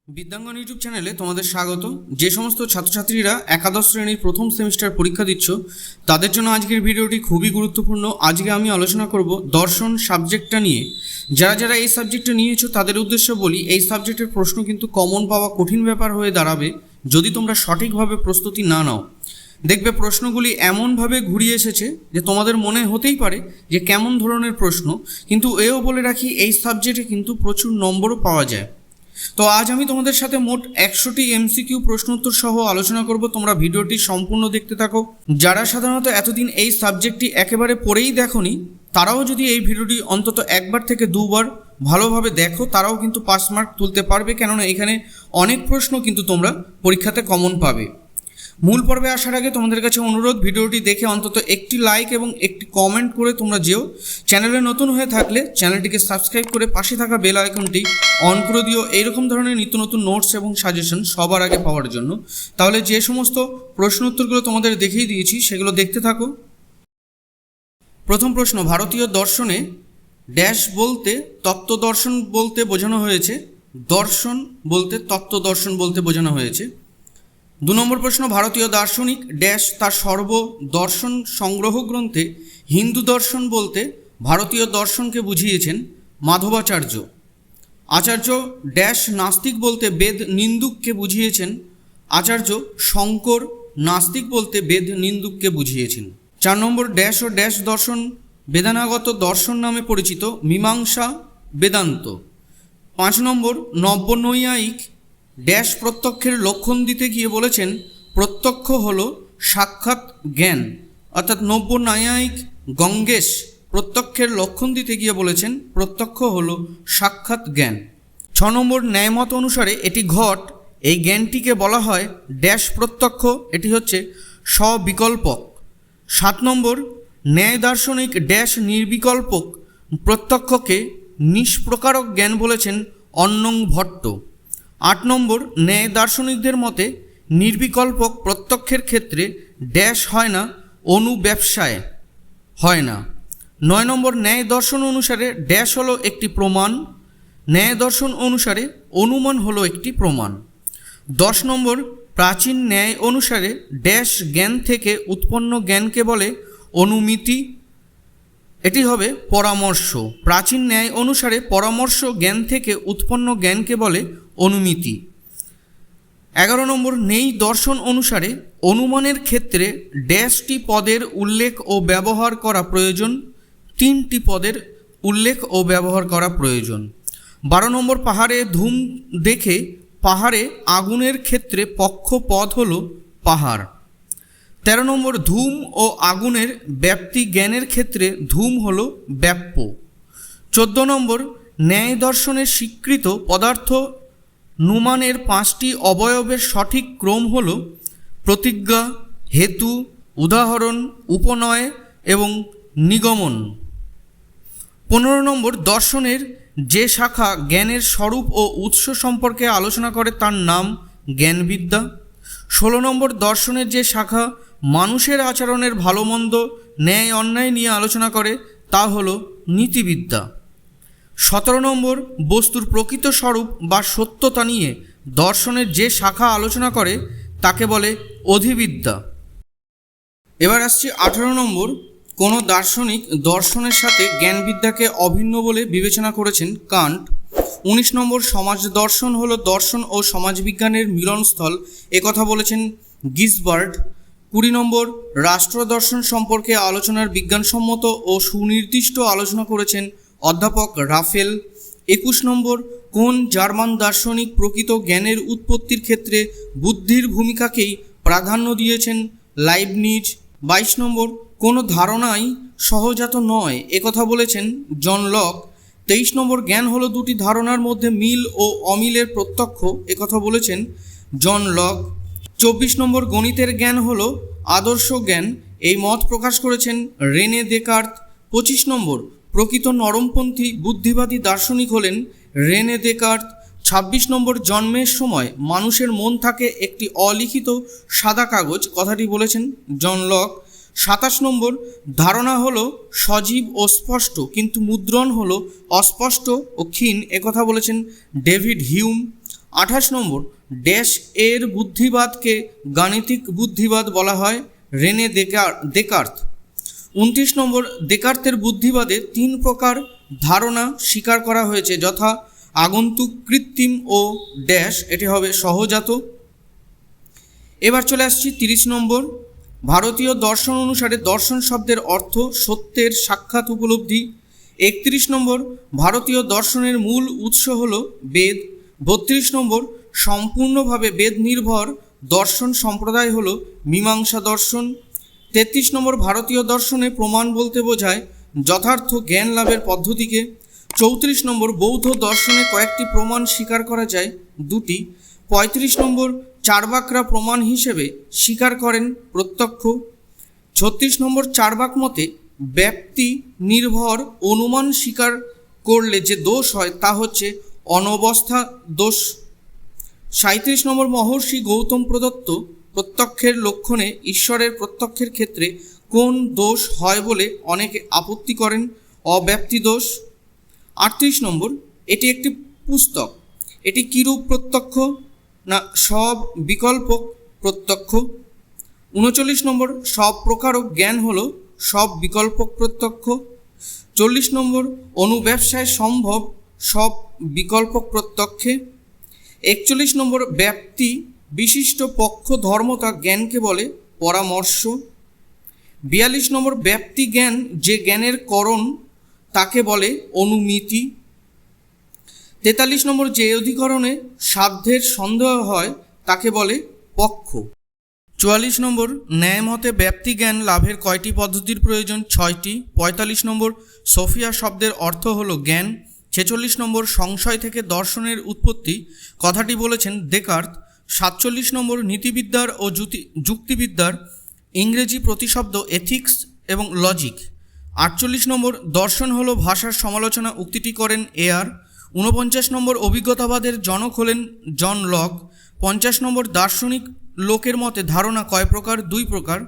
বিদ্যাঙ্গন YouTube চ্যানেলে তোমাদের স্বাগত। যে সমস্ত ছাত্রছাত্রীরা একাদশ শ্রেণীর প্রথম সেমিস্টার পরীক্ষা দিচ্ছ তাদের জন্য আজকের ভিডিওটি খুবই গুরুত্বপূর্ণ। আজকে আমি আলোচনা করব দর্শন সাবজেক্টটা নিয়ে। যারা এই সাবজেক্টটা নিয়েছো তাদের উদ্দেশ্যে বলি, এই সাবজেক্টের প্রশ্ন কিন্তু কমন পাওয়া কঠিন ব্যাপার হয়ে দাঁড়াবে যদি তোমরা সঠিকভাবে প্রস্তুতি না নাও। দেখবে প্রশ্নগুলি এমনভাবে ঘুরিয়ে এসেছে যে তোমাদের মনে হতেই পারে যে কেমন ধরনের প্রশ্ন, কিন্তু এও বলে রাখি এই সাবজেক্টে কিন্তু প্রচুর নম্বরও পাওয়া যায়। তো আজ আমি তোমাদের সাথে মোট 100টি এমসিকিউ প্রশ্নোত্তর সহ আলোচনা করব। তোমরা ভিডিওটি সম্পূর্ণ দেখতে থাকো। যারা সাধারণত এতদিন এই সাবজেক্টটি একেবারে পড়েই দেখোনি তারাও যদি এই ভিডিওটি অন্তত একবার থেকে দুবার ভালোভাবে দেখো তারাও কিন্তু পাস মার্ক তুলতে পারবে, কেননা এখানে অনেক প্রশ্ন কিন্তু তোমরা পরীক্ষাতে কমন পাবে। মূল পর্বে আসার আগে তোমাদের কাছে অনুরোধ, ভিডিওটি দেখে অন্তত একটি লাইক এবং একটি কমেন্ট করে তোমরা যেও। চ্যানেলে নতুন হয়ে থাকলে চ্যানেলটিকে সাবস্ক্রাইব করে পাশে থাকা বেল আইকনটি অন করে দিও এইরকম ধরনের নিত্য নতুন নোটস এবং সাজেশন সবার আগে পাওয়ার জন্য। তাহলে যে সমস্ত প্রশ্ন উত্তরগুলো তোমাদের দেখিয়ে দিয়েছি সেগুলো দেখতে থাকো। প্রথম প্রশ্ন, ভারতীয় দর্শনে ড্যাশ বলতে তত্ত্বদর্শন বলতে বোঝানো হয়েছে। দর্শন বলতে তত্ত্বদর্শন বলতে বোঝানো হয়েছে। 2 নম্বর প্রশ্ন, ভারতীয় দার্শনিক ড্যাশ তার সর্বদর্শন সংগ্রহ গ্রন্থে হিন্দু দর্শন বলতে ভারতীয় দর্শনকে বুঝিয়েছেন মাধবাচার্য। আচার্য ড্যাশ নাস্তিক বলতে বেদ নিন্দুককে বুঝিয়েছেন আচার্য শঙ্কর। নাস্তিক বলতে বেদ নিন্দুককে বুঝিয়েছেন। 4 নম্বর, ড্যাশ ও ড্যাশ দর্শন বেদানাগত দর্শন নামে পরিচিত মীমাংসা বেদান্ত। 5 নম্বর, নব্যনৈয়ায়িক ড্যাশ প্রত্যক্ষের লক্ষণ দিতে গিয়ে বলেছেন প্রত্যক্ষ হলো সাক্ষাৎ জ্ঞান। অর্থাৎ নব্যনৈয়ায়িক গঙ্গেশ প্রত্যক্ষের লক্ষণ দিতে গিয়ে বলেছেন প্রত্যক্ষ হলো সাক্ষাৎ জ্ঞান। 6 নম্বর, ন্যায়মত অনুসারে এটি ঘট, এই জ্ঞানটিকে বলা হয় ড্যাশ প্রত্যক্ষ, এটি হচ্ছে স্ববিকল্পক। 7 নম্বর, ন্যায় দার্শনিক ড্যাশ নির্বিকল্পক প্রত্যক্ষকে নিষ্প্রকারক জ্ঞান বলেছেন অন্নং ভট্ট। 8 নম্বর, ন্যায় দার্শনিকদের মতে নির্বিকল্পক প্রত্যক্ষের ক্ষেত্রে ড্যাশ হয় না, অনুব্যবসায় হয় না। 9 নম্বর, ন্যায় দর্শন অনুসারে ড্যাশ হলো একটি প্রমাণ, ন্যায় দর্শন অনুসারে অনুমান হলো একটি প্রমাণ। 10 নম্বর, প্রাচীন ন্যায় অনুসারে ড্যাশ জ্ঞান থেকে উৎপন্ন জ্ঞানকে বলে অনুমিতি, এটি হবে পরামর্শ। প্রাচীন ন্যায় অনুসারে পরামর্শ জ্ঞান থেকে উৎপন্ন জ্ঞানকে বলে অনুমিতি। 11 নম্বর, নেই দর্শন অনুসারে অনুমানের ক্ষেত্রে ড্যাশটি পদের উল্লেখ ও ব্যবহার করা প্রয়োজন, 3টি পদের উল্লেখ ও ব্যবহার করা প্রয়োজন। 12 নম্বর, পাহাড়ে ধূম দেখে পাহাড়ে আগুনের ক্ষেত্রে পক্ষ পদ হল পাহাড়। 13 নম্বর, ধূম ও আগুনের ব্যাপ্তি জ্ঞানের ক্ষেত্রে ধূম হল ব্যাপ্য। 14 নম্বর, ন্যায় দর্শনের স্বীকৃত পদার্থ নুমানের 5টি অবয়বের সঠিক ক্রম হল প্রতিজ্ঞা, হেতু, উদাহরণ, উপনয় এবং নিগমন। 15 নম্বর, দর্শনের যে শাখা জ্ঞানের স্বরূপ ও উৎস সম্পর্কে আলোচনা করে তার নাম জ্ঞানবিদ্যা। 16 নম্বর, দর্শনের যে শাখা মানুষের আচরণের ভালো মন্দ, ন্যায় অন্যায় নিয়ে আলোচনা করে তা হলো নীতিবিদ্যা। 17 নম্বর, বস্তুর প্রকৃত স্বরূপ বা সত্যতা নিয়ে দর্শনের যে শাখা আলোচনা করে তাকে বলে অধিবিদ্যা। এবার আসছি 18 নম্বর, কোনো দার্শনিক দর্শনের সাথে জ্ঞানবিদ্যাকে অভিন্ন বলে বিবেচনা করেছেন কান্ট। 19 নম্বর, সমাজ দর্শন হলো দর্শন ও সমাজবিজ্ঞানের মিলনস্থল, একথা বলেছেন গিসবার্ট। 20 নম্বর, রাষ্ট্র দর্শন সম্পর্কে আলোচনার বিজ্ঞানসম্মত ও সুনির্দিষ্ট আলোচনা করেছেন অধ্যাপক রাফেল। 21 নম্বর, কোন জার্মান দার্শনিক প্রকৃত জ্ঞানের উৎপত্তির ক্ষেত্রে বুদ্ধির ভূমিকাকেই প্রাধান্য দিয়েছেন লাইবনিজ। 22 নম্বর, কোনো ধারণাই সহজাত নয়, একথা বলেছেন জন লক। 23 নম্বর, জ্ঞান হলো দুটি ধারণার মধ্যে মিল ও অমিলের প্রত্যক্ষ, একথা বলেছেন জন লক। 24 নম্বর, গণিতের জ্ঞান হলো আদর্শ জ্ঞান, এই মত প্রকাশ করেছেন রেনে দেকার্ত। 25 নম্বর, প্রকৃত নরমপন্থী বুদ্ধিবাদী দার্শনিক হলেন রেনে দেকার্ত। 26 নম্বর, জন্মের সময় মানুষের মন থাকে একটি অলিখিত সাদা কাগজ, কথাটি বলেছেন জন লক। 27 নম্বর, ধারণা হলো সজীব ও স্পষ্ট, কিন্তু মুদ্রণ হলো অস্পষ্ট ও ক্ষীণ, একথা বলেছেন ডেভিড হিউম। 28 নম্বর, ড্যাশ এর বুদ্ধিবাদকে গাণিতিক বুদ্ধিবাদ বলা হয়, রেনে দেকার্ত। 29 নম্বর, দেকার্তের বুদ্ধিবাদে 3 প্রকার ধারণা স্বীকার করা হয়েছে, যথা আগন্তুক, কৃত্রিম ও ড্যাশ, এটি হবে সহজাত। এবার চলে আসছি 30 নম্বর, ভারতীয় দর্শন অনুসারে দর্শন শব্দের অর্থ সত্যের সাক্ষাৎ উপলব্ধি। 31 নম্বর, ভারতীয় দর্শনের মূল উৎস হল বেদ। 32 নম্বর, সম্পূর্ণভাবে বেদ নির্ভর দর্শন সম্প্রদায় হল মীমাংসা দর্শন। 33 নম্বর, ভারতীয় দর্শনে প্রমাণ বলতে বোঝায় যথার্থ জ্ঞান লাভের পদ্ধতিকে। 34 নম্বর, বৌদ্ধ দর্শনে কয়েকটি প্রমাণ স্বীকার করা যায়, 2টি। 35 নম্বর, চার্বাকরা প্রমাণ হিসেবে স্বীকার করেন প্রত্যক্ষ। 36 নম্বর, চার্বাক মতে ব্যাপ্তি নির্ভর অনুমান স্বীকার করলে যে দোষ হয় তা হচ্ছে অনবস্থা দোষ। 37 নম্বর, মহর্ষি গৌতম প্রদত্ত প্রত্যক্ষের লক্ষণে ঈশ্বরের প্রত্যক্ষের ক্ষেত্রে কোন দোষ হয় বলে অনেকে আপত্তি করেন, অব্যাপ্তি দোষ। 38 নম্বর, এটি একটি পুস্তক, এটি কিরূপ প্রত্যক্ষ, না সব বিকল্প প্রত্যক্ষ। 39 নম্বর, সব প্রকারক জ্ঞান হলো সব বিকল্প প্রত্যক্ষ। 40 নম্বর, অনুব্যবসায় সম্ভব সব বিকল্প প্রত্যক্ষে। 41 নম্বর, ব্যাপ্তি বিশিষ্ট পক্ষ ধর্মতা জ্ঞানকে বলে পরামর্শ। 42 নম্বর, ব্যাপ্তি জ্ঞান যে জ্ঞানের করণ তাকে বলে অনুমিতি। 43 নম্বর, যে অধিকরণে সাধ্যের সন্দেহ হয় তাকে বলে পক্ষ। 44 নম্বর, ন্যায় মতে ব্যাপ্তি জ্ঞান লাভের কয়টি পদ্ধতির প্রয়োজন, 6টি। 45 নম্বর, সোফিয়া শব্দের অর্থ হলো জ্ঞান। 46 নম্বর, সংশয় থেকে দর্শনের উৎপত্তি কথাটি বলেছেন দেকার্ত। 47 নম্বর, নীতিবিদ্যার ও যুক্তিবিদ্যার ইংরেজি প্রতিশব্দ এথিক্স এবং লজিক। 48 নম্বর, দর্শন হলো ভাষার সমালোচনা উক্তিটি করেন এয়ার। 49 নম্বর, অভিজ্ঞতাবাদের জনক হলেন জন লক। 50 নম্বর, দার্শনিক লোকের মতে ধারণা কয় প্রকার, 2 প্রকার।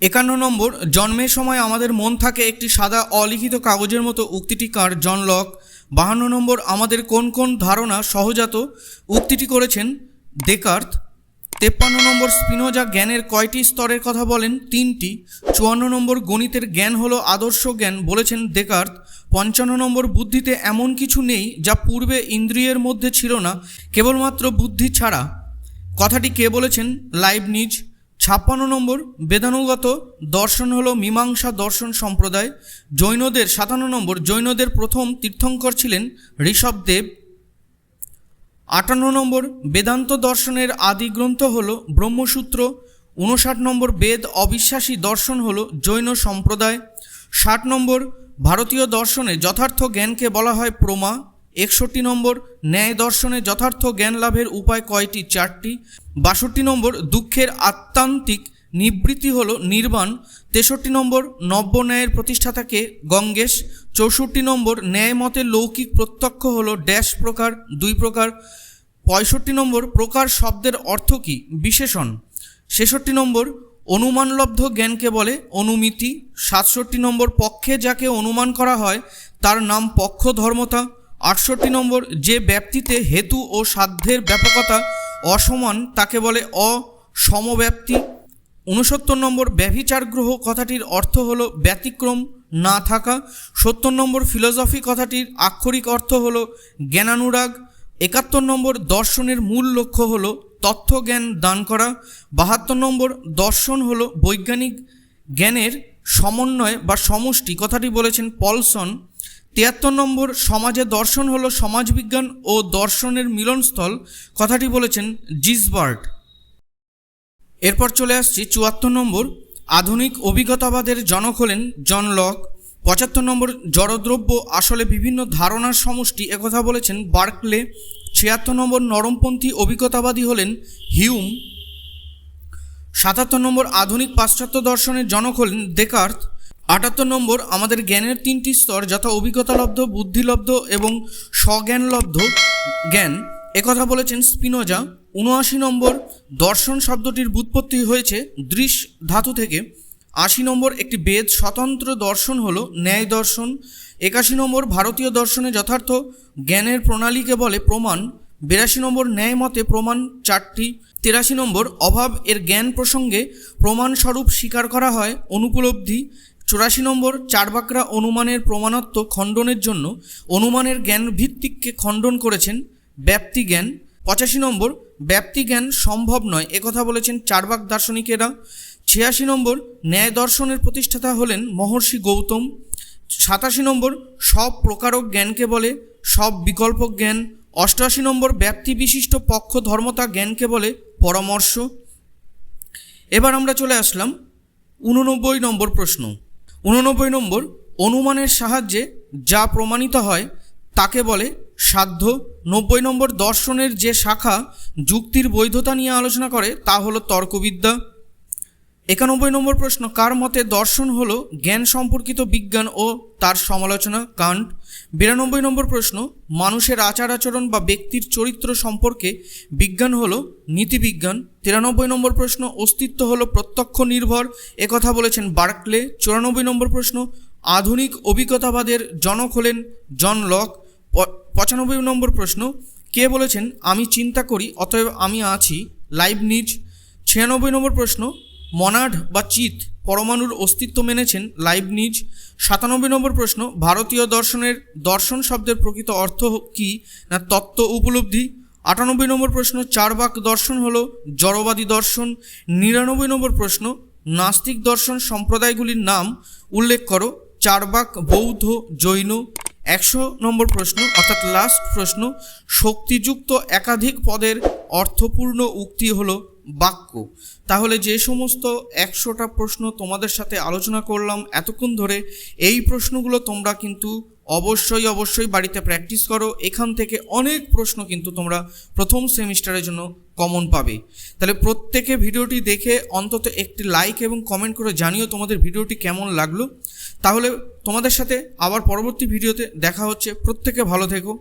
51 নম্বর, জন্মের সময় আমাদের মন থাকে একটি সাদা অলিখিত কাগজের মতো উক্তিটি কার, জন লক। 52 নম্বর, আমাদের কোন কোন ধারণা সহজাত উক্তিটি করেছেন দেকার্ত। 53 নম্বর, স্পিনোজা জ্ঞানের কয়টি স্তরের কথা বলেন, 3টি। 54 নম্বর, গণিতের জ্ঞান হলো আদর্শ জ্ঞান বলেছেন দেকার্ত। 55 নম্বর, বুদ্ধিতে এমন কিছু নেই যা পূর্বে ইন্দ্রিয়ের মধ্যে ছিল না, কেবলমাত্র বুদ্ধি ছাড়া, কথাটি কে বলেছেন, লাইবনিজ। 56 নম্বর, বেদানুগত দর্শন হলো মীমাংসা দর্শন সম্প্রদায়। জৈনদের 57 নম্বর, জৈনদের প্রথম তীর্থঙ্কর ছিলেন ঋষভদেব। 58 নম্বর, বেদান্ত দর্শনের আদি গ্রন্থ হল ব্রহ্মসূত্র। 59 নম্বর, বেদ অবিশ্বাসী দর্শন হল জৈন সম্প্রদায়। 60 নম্বর, ভারতীয় দর্শনে যথার্থ জ্ঞানকে বলা হয় প্রমা। 61 নম্বর, ন্যায় দর্শনে যথার্থ জ্ঞান লাভের উপায় কয়টি, 4টি। 62 নম্বর, দুঃখের আত্মান্তিক নিবৃত্তি হল নির্বাণ। 63 নম্বর, নব্য ন্যায়ের প্রতিষ্ঠাতাকে গঙ্গেশ। 64 নম্বর, ন্যায় মতে লৌকিক প্রত্যক্ষ হল ড্যাশ প্রকার, 2 প্রকার। 65 নম্বর, প্রকার শব্দের অর্থ কি, বিশেষণ। 66 নম্বর, অনুমানলব্ধ জ্ঞানকে বলে অনুমিতি। 67 নম্বর, পক্ষে যাকে অনুমান করা হয় তার নাম পক্ষ ধর্মতা। 68 নম্বর, যে ব্যাপ্তিতে হেতু ও সাধ্যের ব্যাপকতা অসমান তাকে বলে অসমব্যাপ্তি। 69 নম্বর, ব্যভিচার গ্রহ কথাটির অর্থ হলো ব্যতিক্রম, না থাকা। 70 নম্বর, ফিলোসফি কথাটির আক্ষরিক অর্থ হলো জ্ঞানানুরাগ। 71 নম্বর, দর্শনের মূল লক্ষ্য হলো তত্ত্বজ্ঞান দান করা। 72 নম্বর, দর্শন হলো বৈজ্ঞানিক জ্ঞানের সমন্বয় বা সমষ্টি, কথাটি বলেছেন পলসন। 73 নম্বর, সমাজে দর্শন হলো সমাজবিজ্ঞান ও দর্শনের মিলনস্থল, কথাটি বলেছেন জিসবার্ট। এরপর চলে আসছি 74 নম্বর, আধুনিক অভিজ্ঞতাবাদের জনক হলেন জন লক। 75 নম্বর, জড়দ্রব্য আসলে বিভিন্ন ধারণার সমষ্টি, একথা বলেছেন বার্কলে। 76 নম্বর, নরমপন্থী অভিজ্ঞতাবাদী হলেন হিউম। 77 নম্বর, আধুনিক পাশ্চাত্য দর্শনের জনক হলেন দেকার্ত। 78 নম্বর, আমাদের জ্ঞানের 3টি স্তর, যথা অভিজ্ঞতালব্ধ, বুদ্ধিলব্ধ এবং স্বজ্ঞানলব্ধ জ্ঞান, একথা বলেছেন স্পিনোজা। 79 নম্বর, দর্শন শব্দটির ব্যুৎপত্তি হয়েছে দৃশ ধাতু থেকে। 80 নম্বর, একটি বেদ স্বতন্ত্র দর্শন হলো ন্যায় দর্শন। 81 নম্বর, ভারতীয় দর্শনে যথার্থ জ্ঞানের প্রণালীকে বলে প্রমাণ। 82 নম্বর, ন্যায় মতে প্রমাণ 4টি। 83 নম্বর, অভাব এর জ্ঞান প্রসঙ্গে প্রমাণস্বরূপ স্বীকার করা হয় অনুপলব্ধি। 84 নম্বর, চার্বাকরা অনুমানের প্রমাণত্ব খণ্ডনের জন্য অনুমানের জ্ঞান ভিত্তিককে খণ্ডন করেছেন ব্যাপ্তি জ্ঞান। 85 নম্বর, ব্যাপ্তি জ্ঞান সম্ভব নয় একথা বলেছেন চার্বাক দার্শনিকেরা। 86 নম্বর, ন্যায় দর্শনের প্রতিষ্ঠাতা হলেন মহর্ষি গৌতম। 87 নম্বর, সব প্রকারক জ্ঞানকে বলে সব বিকল্প জ্ঞান। 88 নম্বর, ব্যক্তি বিশিষ্ট পক্ষ ধর্মতা জ্ঞানকে বলে পরামর্শ। এবার আমরা চলে আসলাম 89 নম্বর প্রশ্ন। 89 নম্বর, অনুমানের সাহায্যে যা প্রমাণিত হয় তাকে বলে সাধ্য। 90 নম্বর, দর্শনের যে শাখা যুক্তির বৈধতা নিয়ে আলোচনা করে তা হলো তর্কবিদ্যা। 91 নম্বর প্রশ্ন, কার মতে দর্শন হলো জ্ঞান সম্পর্কিত বিজ্ঞান ও তার সমালোচনা? কান্ট। 92 নম্বর প্রশ্ন, মানুষের আচার আচরণ বা ব্যক্তির চরিত্র সম্পর্কে বিজ্ঞান হলো নীতিবিজ্ঞান। 93 নম্বর প্রশ্ন, অস্তিত্ব হলো প্রত্যক্ষ নির্ভর একথা বলেছেন বার্কলে। 94 নম্বর প্রশ্ন, আধুনিক অভিজ্ঞতাবাদের জনক হলেন জন লক। 95 নম্বর প্রশ্ন, কে বলেছেন আমি চিন্তা করি অতএব আমি আছি? লাইবনিজ। 96 নম্বর প্রশ্ন, মনাড বা চিত পরমাণুর অস্তিত্ব মেনেছেন লাইবনিজ। 97 নম্বর প্রশ্ন, ভারতীয় দর্শনের দর্শন শব্দের প্রকৃত অর্থ কী? না তত্ত্ব উপলব্ধি। 98 নম্বর প্রশ্ন, চার্বাক দর্শন হলো জড়বাদী দর্শন। 99 নম্বর প্রশ্ন, নাস্তিক দর্শন সম্প্রদায়গুলির নাম উল্লেখ করো। চার্বাক, বৌদ্ধ, জৈন। 100 নম্বর প্রশ্ন অর্থাৎ লাস্ট প্রশ্ন, শক্তিযুক্ত একাধিক পদের অর্থপূর্ণ উক্তি হলো বাক্য। তাহলে যে সমস্ত 100টা প্রশ্ন তোমাদের সাথে আলোচনা করলাম এতক্ষণ ধরে, এই প্রশ্নগুলো তোমরা কিন্তু অবশ্যই বাড়িতে প্র্যাকটিস করো। এখান থেকে অনেক প্রশ্ন কিন্তু তোমরা প্রথম সেমিস্টারের জন্য কমন পাবে। তাহলে প্রত্যেকে ভিডিওটি দেখে অন্তত একটি লাইক এবং কমেন্ট করে জানিও তোমাদের ভিডিওটি কেমন লাগলো। তাহলে তোমাদের সাথে আবার পরবর্তী ভিডিওতে দেখা হচ্ছে। প্রত্যেকে ভালো থেকো।